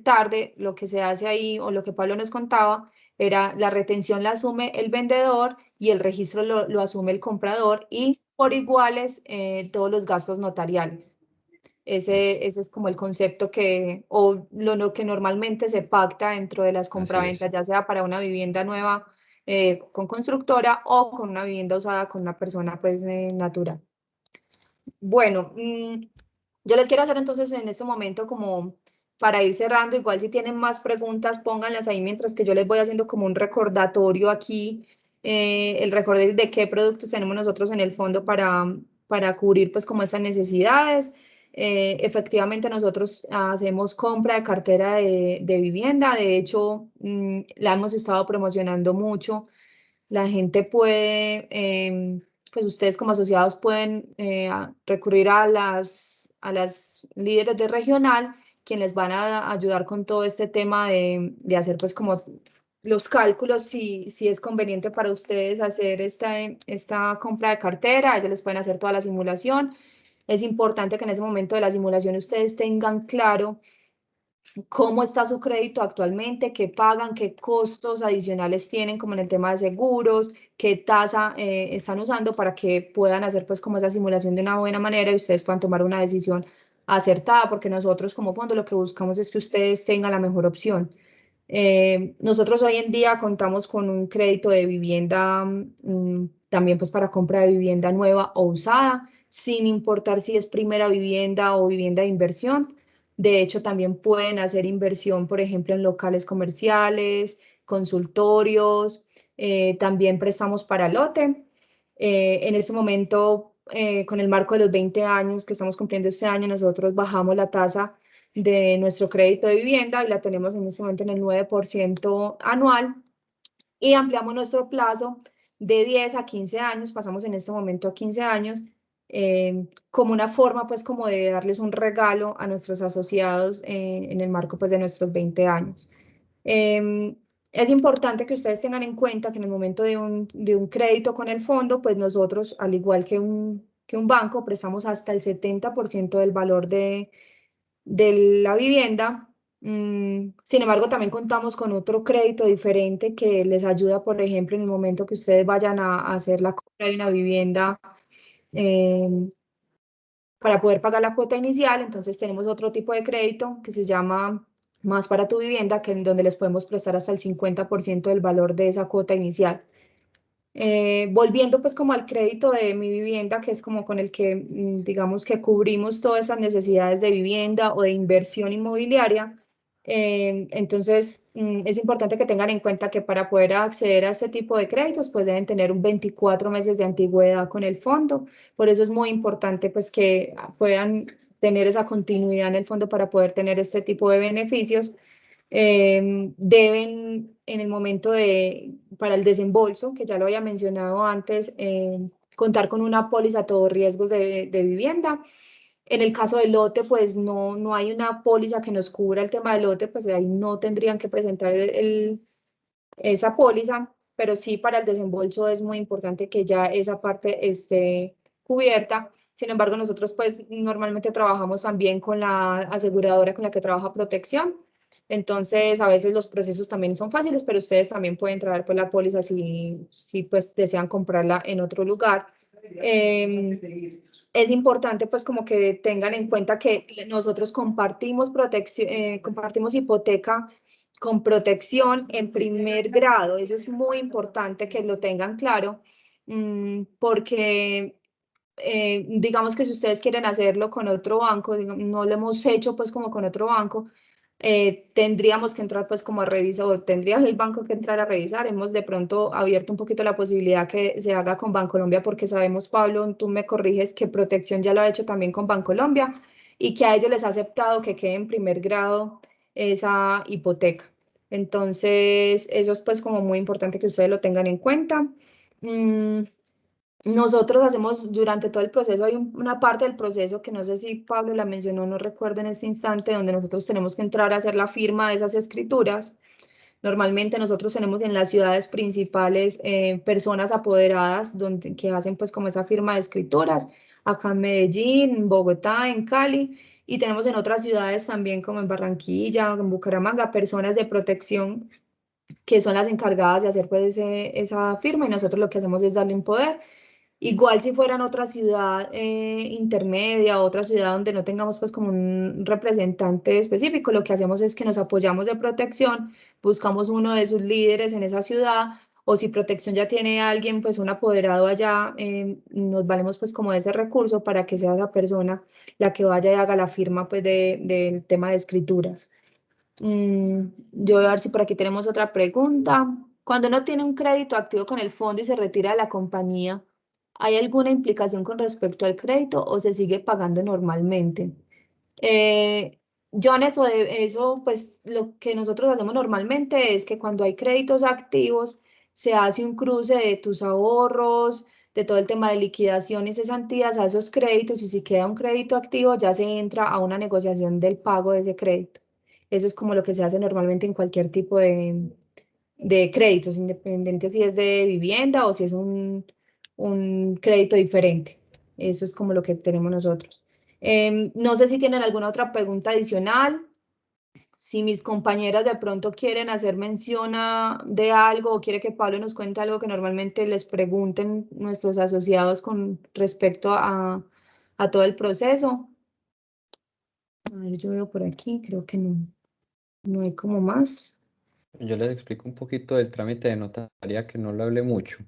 tarde, lo que se hace ahí o lo que Pablo nos contaba era la retención la asume el vendedor y el registro lo asume el comprador y por iguales todos los gastos notariales. Ese es como el concepto o lo que normalmente se pacta dentro de las así es. compraventas, ya sea para una vivienda nueva con constructora o con una vivienda usada con una persona pues natural. Bueno, yo les quiero hacer entonces en este momento como para ir cerrando, igual si tienen más preguntas, pónganlas ahí mientras que yo les voy haciendo como un recordatorio aquí, el recordatorio de qué productos tenemos nosotros en el fondo para cubrir pues como estas necesidades. Efectivamente nosotros hacemos compra de cartera de vivienda, de hecho la hemos estado promocionando mucho. La gente puede, pues ustedes como asociados pueden recurrir a las líderes de regional, quienes les van a ayudar con todo este tema de hacer pues como los cálculos, si es conveniente para ustedes hacer esta compra de cartera, ellos les pueden hacer toda la simulación. Es importante que en ese momento de la simulación ustedes tengan claro cómo está su crédito actualmente, qué pagan, qué costos adicionales tienen, como en el tema de seguros, qué tasa están usando para que puedan hacer pues como esa simulación de una buena manera y ustedes puedan tomar una decisión acertada, porque nosotros como fondo lo que buscamos es que ustedes tengan la mejor opción. Nosotros hoy en día contamos con un crédito de vivienda, también pues para compra de vivienda nueva o usada, sin importar si es primera vivienda o vivienda de inversión. De hecho, también pueden hacer inversión, por ejemplo, en locales comerciales, consultorios, también prestamos para lote. En este momento, con el marco de los 20 años que estamos cumpliendo este año, nosotros bajamos la tasa de nuestro crédito de vivienda y la tenemos en este momento en el 9% anual y ampliamos nuestro plazo de 10 a 15 años, pasamos en este momento a 15 años, como una forma pues como de darles un regalo a nuestros asociados en el marco pues de nuestros 20 años. Eh, es importante que ustedes tengan en cuenta que en el momento de un crédito con el fondo, pues nosotros, al igual que un banco, prestamos hasta el 70% del valor de la vivienda. Sin embargo, también contamos con otro crédito diferente que les ayuda, por ejemplo, en el momento que ustedes vayan a hacer la compra de una vivienda eh, para poder pagar la cuota inicial. Entonces tenemos otro tipo de crédito que se llama Más para tu vivienda, que en donde les podemos prestar hasta el 50% del valor de esa cuota inicial. Volviendo pues como al crédito de mi vivienda, que es como con el que digamos que cubrimos todas esas necesidades de vivienda o de inversión inmobiliaria. Entonces es importante que tengan en cuenta que para poder acceder a este tipo de créditos pues deben tener un 24 meses de antigüedad con el fondo. Por eso es muy importante pues que puedan tener esa continuidad en el fondo para poder tener este tipo de beneficios. Deben en el momento para el desembolso, que ya lo había mencionado antes, contar con una póliza a todos riesgos de vivienda. En el caso del lote, pues no hay una póliza que nos cubra el tema del lote, pues ahí no tendrían que presentar esa póliza, pero sí para el desembolso es muy importante que ya esa parte esté cubierta. Sin embargo, nosotros pues normalmente trabajamos también con la aseguradora con la que trabaja protección. Entonces, a veces los procesos también son fáciles, pero ustedes también pueden traer pues la póliza si pues desean comprarla en otro lugar. Es importante pues como que tengan en cuenta que nosotros compartimos protección, compartimos hipoteca con protección en primer grado. Eso es muy importante que lo tengan claro, porque digamos que si ustedes quieren hacerlo con otro banco, no lo hemos hecho pues como con otro banco, tendríamos que entrar pues como a revisar, o tendría el banco que entrar a revisar. Hemos de pronto abierto un poquito la posibilidad que se haga con Bancolombia porque sabemos, Pablo, tú me corriges, que Protección ya lo ha hecho también con Bancolombia y que a ellos les ha aceptado que quede en primer grado esa hipoteca. Entonces, eso es pues como muy importante que ustedes lo tengan en cuenta. Mm, Nosotros hacemos durante todo el proceso, hay una parte del proceso que no sé si Pablo la mencionó, no recuerdo en este instante, donde nosotros tenemos que entrar a hacer la firma de esas escrituras. Normalmente nosotros tenemos en las ciudades principales personas apoderadas que hacen pues como esa firma de escrituras, acá en Medellín, en Bogotá, en Cali, y tenemos en otras ciudades también como en Barranquilla, en Bucaramanga, personas de protección que son las encargadas de hacer pues esa firma y nosotros lo que hacemos es darle un poder. Igual si fuera en otra ciudad intermedia, otra ciudad donde no tengamos pues como un representante específico, lo que hacemos es que nos apoyamos de protección, buscamos uno de sus líderes en esa ciudad, o si protección ya tiene a alguien, pues un apoderado allá, nos valemos pues como de ese recurso para que sea esa persona la que vaya y haga la firma pues del tema de escrituras. Yo voy a ver si por aquí tenemos otra pregunta. Cuando uno tiene un crédito activo con el fondo y se retira de la compañía, ¿hay alguna implicación con respecto al crédito o se sigue pagando normalmente? Eh, yo en eso, pues lo que nosotros hacemos normalmente es que cuando hay créditos activos, se hace un cruce de tus ahorros, de todo el tema de liquidación y cesantías a esos créditos y si queda un crédito activo, ya se entra a una negociación del pago de ese crédito. Eso es como lo que se hace normalmente en cualquier tipo de créditos, independiente si es de vivienda o si es un crédito diferente. Eso es como lo que tenemos nosotros. No sé si tienen alguna otra pregunta adicional. si mis compañeras de pronto quieren hacer mención de algo o quiere que Pablo nos cuente algo que normalmente les pregunten nuestros asociados con respecto a todo el proceso. A ver, yo veo por aquí, creo que no hay como más. Yo les explico un poquito del trámite de notaría que no lo hablé mucho.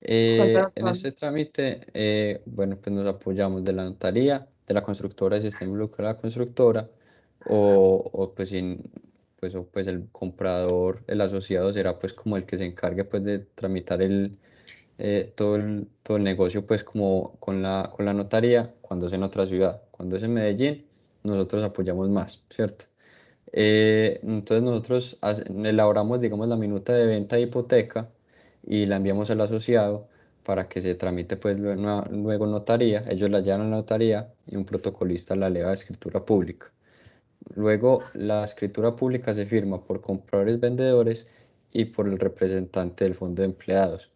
Cuéntanos, En Pablo. este trámite, bueno, pues nos apoyamos de la notaría, de la constructora, si está involucrada la constructora, o pues, o pues el comprador, el asociado será pues como el que se encargue pues de tramitar todo el negocio pues como con la notaría cuando es en otra ciudad. Cuando es en Medellín, nosotros apoyamos más, ¿cierto? Entonces nosotros elaboramos, digamos, la minuta de venta de hipoteca y la enviamos al asociado para que se tramite pues luego notaría. Ellos la llevan a la notaría y un protocolista la eleva a escritura pública. Luego la escritura pública se firma por compradores, vendedores y por el representante del fondo de empleados.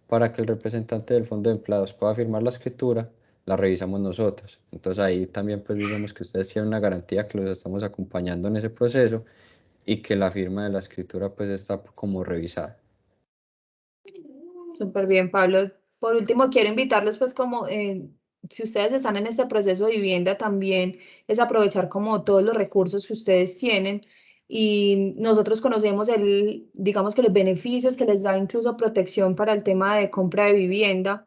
Para que el representante del fondo de empleados pueda firmar la escritura, la revisamos nosotros. Entonces ahí también pues digamos que ustedes tienen una garantía que los estamos acompañando en ese proceso y que la firma de la escritura pues está como revisada. Súper bien, Pablo. Por último, quiero invitarlos, pues, como si ustedes están en este proceso de vivienda, también es aprovechar como todos los recursos que ustedes tienen. Y nosotros conocemos digamos que los beneficios que les da incluso protección para el tema de compra de vivienda,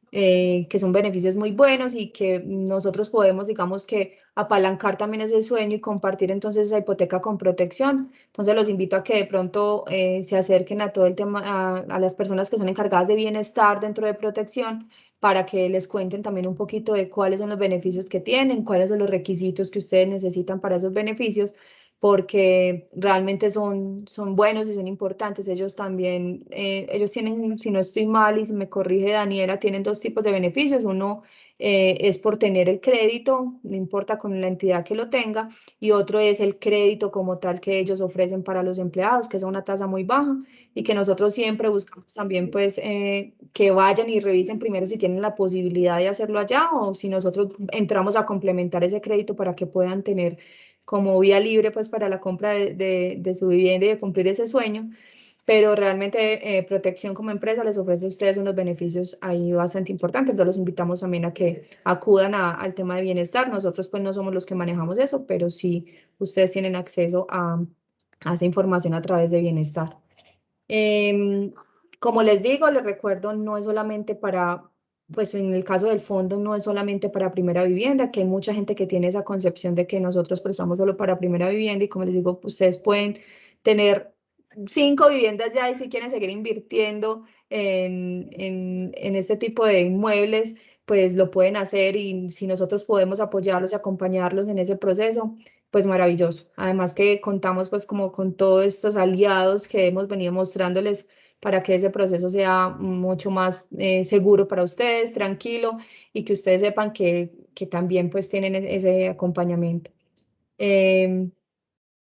que son beneficios muy buenos y que nosotros podemos, digamos que, apalancar también ese sueño y compartir entonces esa hipoteca con protección. Entonces los invito a que de pronto se acerquen a todo el tema, a las personas que son encargadas de bienestar dentro de protección, para que les cuenten también un poquito de cuáles son los beneficios que tienen, cuáles son los requisitos que ustedes necesitan para esos beneficios, porque realmente son buenos y son importantes. Ellos también, ellos tienen, si no estoy mal y si me corrige Daniela, tienen dos tipos de beneficios. Uno es por tener el crédito, no importa con la entidad que lo tenga, y otro es el crédito como tal que ellos ofrecen para los empleados, que es a una tasa muy baja y que nosotros siempre buscamos también pues que vayan y revisen primero si tienen la posibilidad de hacerlo allá o si nosotros entramos a complementar ese crédito para que puedan tener como vía libre pues para la compra de su vivienda y de cumplir ese sueño, pero realmente Protección como empresa les ofrece a ustedes unos beneficios ahí bastante importantes. Entonces los invitamos también a que acudan al tema de bienestar. Nosotros pues no somos los que manejamos eso, pero sí ustedes tienen acceso a esa información a través de bienestar. Em, Como les digo, les recuerdo, no es solamente para, pues en el caso del fondo, no es solamente para primera vivienda, que hay mucha gente que tiene esa concepción de que nosotros prestamos solo para primera vivienda y como les digo, ustedes pueden tener 5 viviendas ya y si quieren seguir invirtiendo en este tipo de inmuebles, pues lo pueden hacer y si nosotros podemos apoyarlos y acompañarlos en ese proceso, pues maravilloso. Además que contamos pues como con todos estos aliados que hemos venido mostrándoles para que ese proceso sea mucho más seguro para ustedes, tranquilo y que ustedes sepan que también pues tienen ese acompañamiento. Em,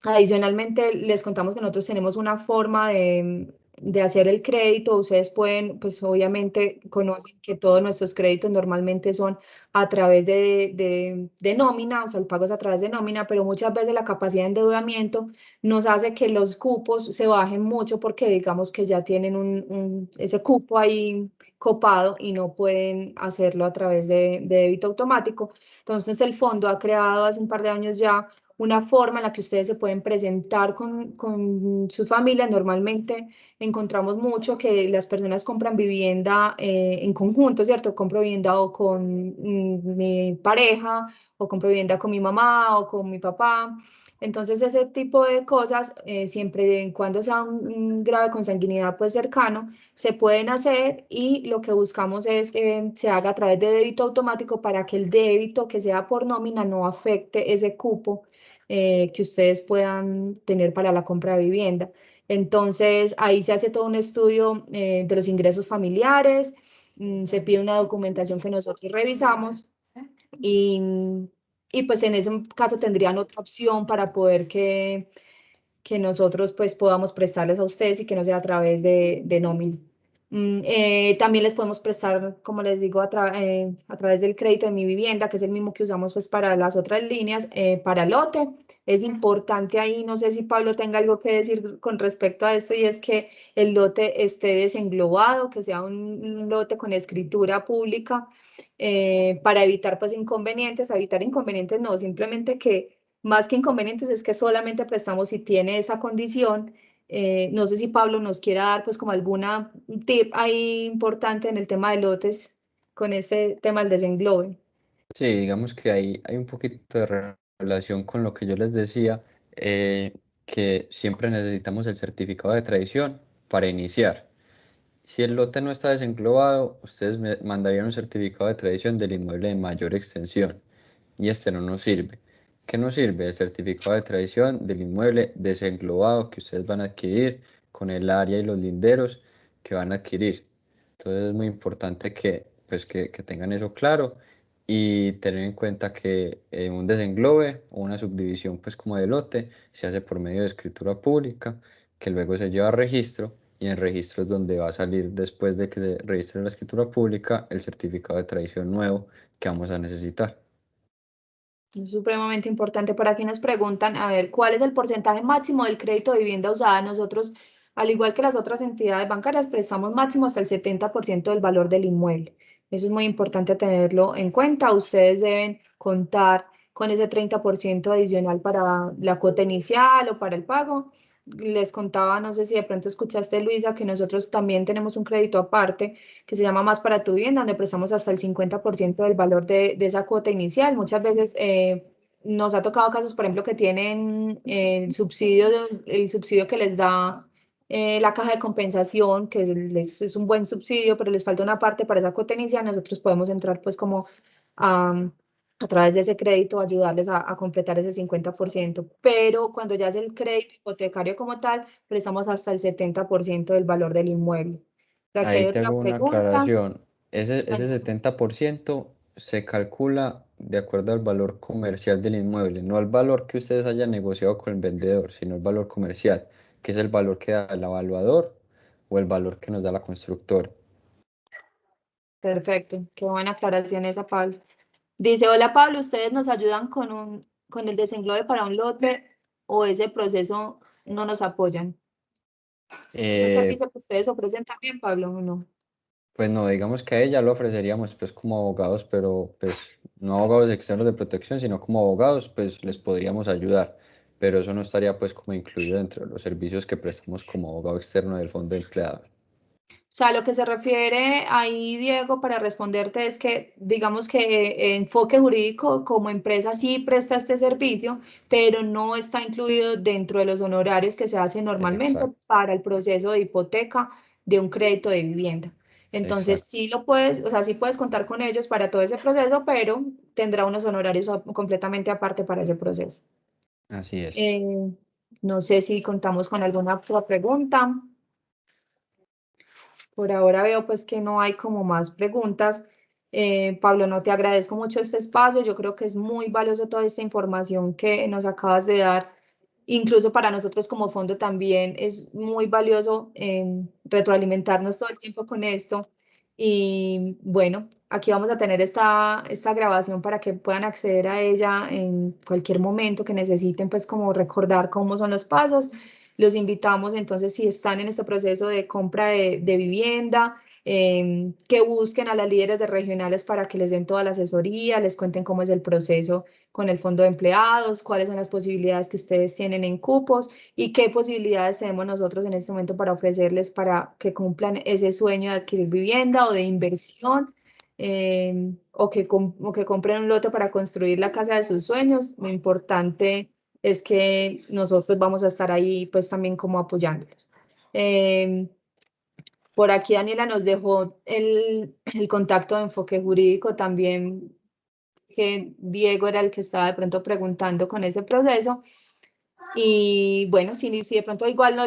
Adicionalmente, les contamos que nosotros tenemos una forma de hacer el crédito. Ustedes pueden, pues obviamente conocen que todos nuestros créditos normalmente son a través de nómina, o sea, el pago es a través de nómina, pero muchas veces la capacidad de endeudamiento nos hace que los cupos se bajen mucho porque digamos que ya tienen ese cupo ahí copado y no pueden hacerlo a través de débito automático. Entonces, el fondo ha creado hace un par de años ya una forma en la que ustedes se pueden presentar con sus familias. Normalmente encontramos mucho que las personas compran vivienda en conjunto, ¿cierto? Compro vivienda o con mi pareja, o compro vivienda con mi mamá o con mi papá. Entonces, ese tipo de cosas, siempre y cuando sea un grado de consanguinidad pues cercano, se pueden hacer y lo que buscamos es que se haga a través de débito automático para que el débito que sea por nómina no afecte ese cupo que ustedes puedan tener para la compra de vivienda. Entonces, ahí se hace todo un estudio de los ingresos familiares, se pide una documentación que nosotros revisamos y, y pues en ese caso tendrían otra opción para poder que nosotros pues podamos prestarles a ustedes y que no sea a través de nómina. También les podemos prestar, como les digo, a través del crédito de mi vivienda, que es el mismo que usamos pues para las otras líneas, para lote. Es importante ahí, no sé si Pablo tenga algo que decir con respecto a esto, y es que el lote esté desenglobado, que sea un lote con escritura pública, para evitar pues inconvenientes. Evitar inconvenientes no, simplemente que más que inconvenientes es que solamente prestamos si tiene esa condición. No sé si Pablo nos quiera dar pues como alguna tip ahí importante en el tema de lotes con ese tema del desenglobe. Sí, digamos que hay un poquito de relación con lo que yo les decía, que siempre necesitamos el certificado de tradición para iniciar. Si el lote no está desenglobado, ustedes me mandarían un certificado de tradición del inmueble de mayor extensión y este no nos sirve. ¿Qué nos sirve? El certificado de tradición del inmueble desenglobado que ustedes van a adquirir con el área y los linderos que van a adquirir. Entonces es muy importante que tengan eso claro y tener en cuenta que un desenglobe o una subdivisión pues como de lote se hace por medio de escritura pública que luego se lleva a registro y en registro es donde va a salir después de que se registre la escritura pública el certificado de tradición nuevo que vamos a necesitar. Es supremamente importante. Por aquí nos preguntan, a ver, ¿cuál es el porcentaje máximo del crédito de vivienda usada? Nosotros, al igual que las otras entidades bancarias, prestamos máximo hasta el 70% del valor del inmueble. Eso es muy importante tenerlo en cuenta. Ustedes deben contar con ese 30% adicional para la cuota inicial o para el pago. Les contaba, no sé si de pronto escuchaste, Luisa, que nosotros también tenemos un crédito aparte que se llama Más para tu Vivienda, donde prestamos hasta el 50% del valor de esa cuota inicial. Muchas veces nos ha tocado casos, por ejemplo, que tienen el subsidio que les da la caja de compensación, que es un buen subsidio, pero les falta una parte para esa cuota inicial. Nosotros podemos entrar pues como a través de ese crédito ayudarles a completar ese 50%, pero cuando ya es el crédito hipotecario como tal, prestamos hasta el 70% del valor del inmueble. Por aquí hay Ahí te otra hago una pregunta. aclaración. Ese Cuéntame. 70% se calcula de acuerdo al valor comercial del inmueble, no al valor que ustedes hayan negociado con el vendedor, sino el valor comercial, que es el valor que da el evaluador o el valor que nos da la constructora. Perfecto, qué buena aclaración esa, Pablo. Dice, hola Pablo, ¿ustedes nos ayudan con el desenglobe para un lote o ese proceso no nos apoyan? ¿Es un Eh, servicio que ustedes ofrecen también, Pablo, o no? Pues no, digamos que a ella lo ofreceríamos pues como abogados, pero pues no abogados externos de protección, sino como abogados, pues les podríamos ayudar, pero eso no estaría pues como incluido dentro de los servicios que prestamos como abogado externo del fondo de empleados. O sea, lo que se refiere ahí, Diego, para responderte es que, digamos que Enfoque Jurídico como empresa sí presta este servicio, pero no está incluido dentro de los honorarios que se hacen normalmente Exacto, para el proceso de hipoteca de un crédito de vivienda. Entonces, exacto, sí lo puedes, o sea, sí puedes contar con ellos para todo ese proceso, pero tendrá unos honorarios completamente aparte para ese proceso. así es. Eh, no sé si contamos con alguna otra pregunta. Por ahora veo pues que no hay como más preguntas. Pablo, no te agradezco mucho este espacio. Yo creo que es muy valioso toda esta información que nos acabas de dar. Incluso para nosotros como fondo también es muy valioso retroalimentarnos todo el tiempo con esto. Y bueno, aquí vamos a tener esta grabación para que puedan acceder a ella en cualquier momento que necesiten, pues como recordar cómo son los pasos. Los invitamos entonces, si están en este proceso de compra de vivienda, que busquen a las líderes de regionales para que les den toda la asesoría, les cuenten cómo es el proceso con el fondo de empleados, cuáles son las posibilidades que ustedes tienen en cupos y qué posibilidades tenemos nosotros en este momento para ofrecerles para que cumplan ese sueño de adquirir vivienda o de inversión. O que compren un lote para construir la casa de sus sueños. Lo importante es que nosotros vamos a estar ahí pues también como apoyándolos. Em, por aquí Daniela nos dejó el contacto de Enfoque Jurídico también, que Diego era el que estaba de pronto preguntando con ese proceso. Y bueno, si de pronto igual no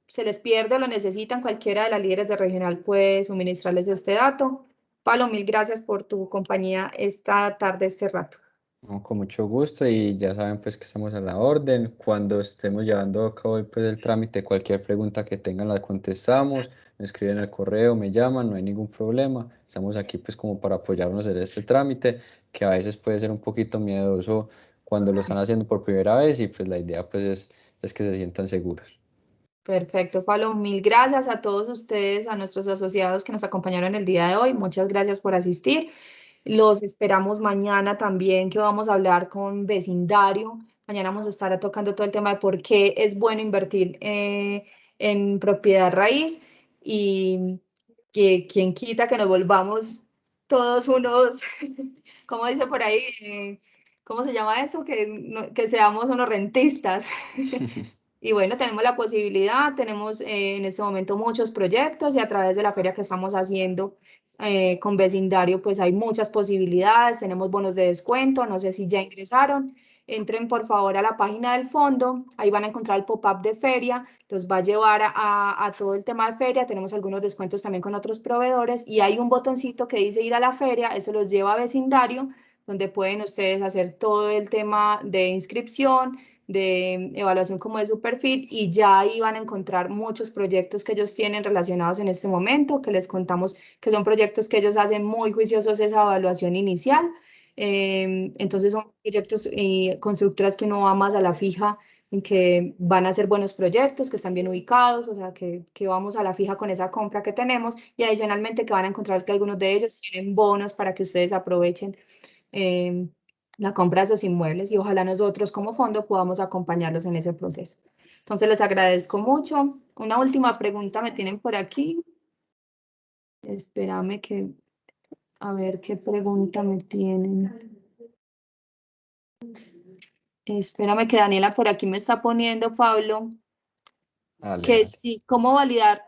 se les pierde o lo necesitan, cualquiera de las líderes de regional puede suministrarles este dato. Pablo, mil gracias por tu compañía esta tarde, este rato. No, con mucho gusto y ya saben pues que estamos a la orden. Cuando estemos llevando a cabo pues, el trámite, cualquier pregunta que tengan la contestamos. me escriben al correo, me llaman, no hay ningún problema. Estamos aquí pues como para apoyarnos en este trámite, que a veces puede ser un poquito miedoso cuando lo están haciendo por primera vez y pues la idea pues es que se sientan seguros. Perfecto, Pablo. Mil gracias a todos ustedes, a nuestros asociados que nos acompañaron el día de hoy. Muchas gracias por asistir. Los esperamos mañana también, que vamos a hablar con vecindario. Mañana vamos a estar tocando todo el tema de por qué es bueno invertir en propiedad raíz y que quien quita que nos volvamos todos unos, ¿cómo dice por ahí? ¿Cómo se llama eso? Que seamos unos rentistas. Y bueno, tenemos la posibilidad, tenemos en este momento muchos proyectos y a través de la feria que estamos haciendo con vecindario, pues hay muchas posibilidades, tenemos bonos de descuento, no sé si ya ingresaron. Entren por favor a la página del fondo, ahí van a encontrar el pop-up de feria, los va a llevar a todo el tema de feria, tenemos algunos descuentos también con otros proveedores y hay un botoncito que dice ir a la feria, eso los lleva a vecindario, donde pueden ustedes hacer todo el tema de inscripción, de evaluación como de su perfil y ya ahí van a encontrar muchos proyectos que ellos tienen relacionados en este momento, que les contamos que son proyectos que ellos hacen muy juiciosos esa evaluación inicial. Entonces son proyectos y constructoras que uno va más a la fija en que van a ser buenos proyectos, que están bien ubicados, o sea, que vamos a la fija con esa compra que tenemos y adicionalmente que van a encontrar que algunos de ellos tienen bonos para que ustedes aprovechen eh, la compra de esos inmuebles y ojalá nosotros como fondo podamos acompañarlos en ese proceso. Entonces les agradezco mucho. Una última pregunta me tienen por aquí. Espérame a ver qué pregunta me tienen. Espérame que Daniela por aquí me está poniendo, Pablo, Dale, que dale. sí, ¿cómo validar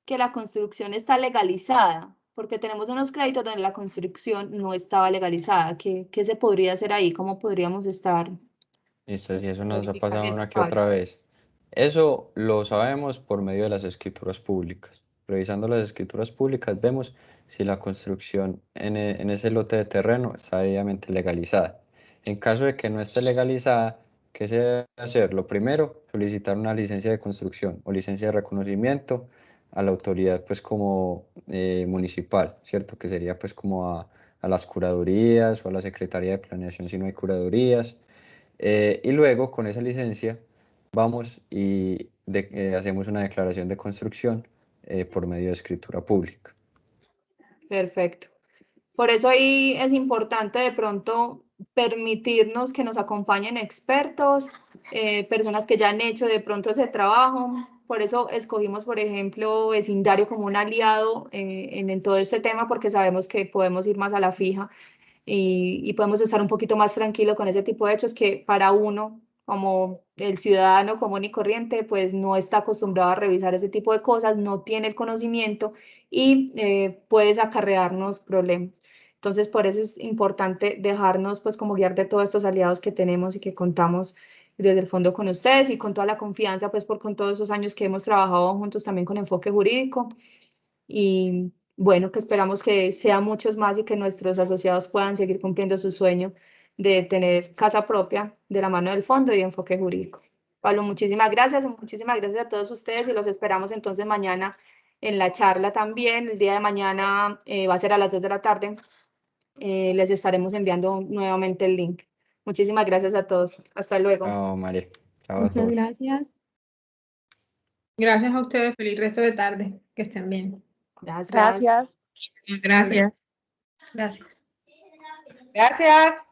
que la construcción está legalizada? Porque tenemos unos créditos donde la construcción no estaba legalizada. ¿Qué se podría hacer ahí? ¿Cómo podríamos estar Listo, si eso nos ha verificando pasado esa una que parte? otra vez. Eso lo sabemos por medio de las escrituras públicas. Revisando las escrituras públicas vemos si la construcción en ese lote de terreno está debidamente legalizada. En caso de que no esté legalizada, ¿qué se debe hacer? Lo primero, solicitar una licencia de construcción o licencia de reconocimiento a la autoridad pues como municipal, ¿cierto? Que sería pues como a las curadurías o a la Secretaría de Planeación si no hay curadurías. Y luego con esa licencia vamos y hacemos una declaración de construcción por medio de escritura pública. Perfecto. Por eso ahí es importante de pronto permitirnos que nos acompañen expertos, personas que ya han hecho de pronto ese trabajo. Por eso escogimos, por ejemplo, vecindario como un aliado en todo este tema, porque sabemos que podemos ir más a la fija y podemos estar un poquito más tranquilo con ese tipo de hechos que para uno, como el ciudadano común y corriente, pues no está acostumbrado a revisar ese tipo de cosas, no tiene el conocimiento y puedes acarrearnos problemas. Entonces, por eso es importante dejarnos pues como guiar de todos estos aliados que tenemos y que contamos desde el fondo con ustedes y con toda la confianza, pues con todos esos años que hemos trabajado juntos también con enfoque jurídico y bueno, que esperamos que sean muchos más y que nuestros asociados puedan seguir cumpliendo su sueño de tener casa propia de la mano del fondo y enfoque jurídico. Pablo, muchísimas gracias a todos ustedes y los esperamos entonces mañana en la charla también. El día de mañana va a ser a las 2 de la tarde. Les estaremos enviando nuevamente el link. Muchísimas gracias a todos. Hasta luego. Chao, María. Chao a Muchas todos. gracias. Gracias a ustedes. Feliz resto de tarde. Que estén bien. Gracias. Gracias. Gracias. Gracias. Gracias.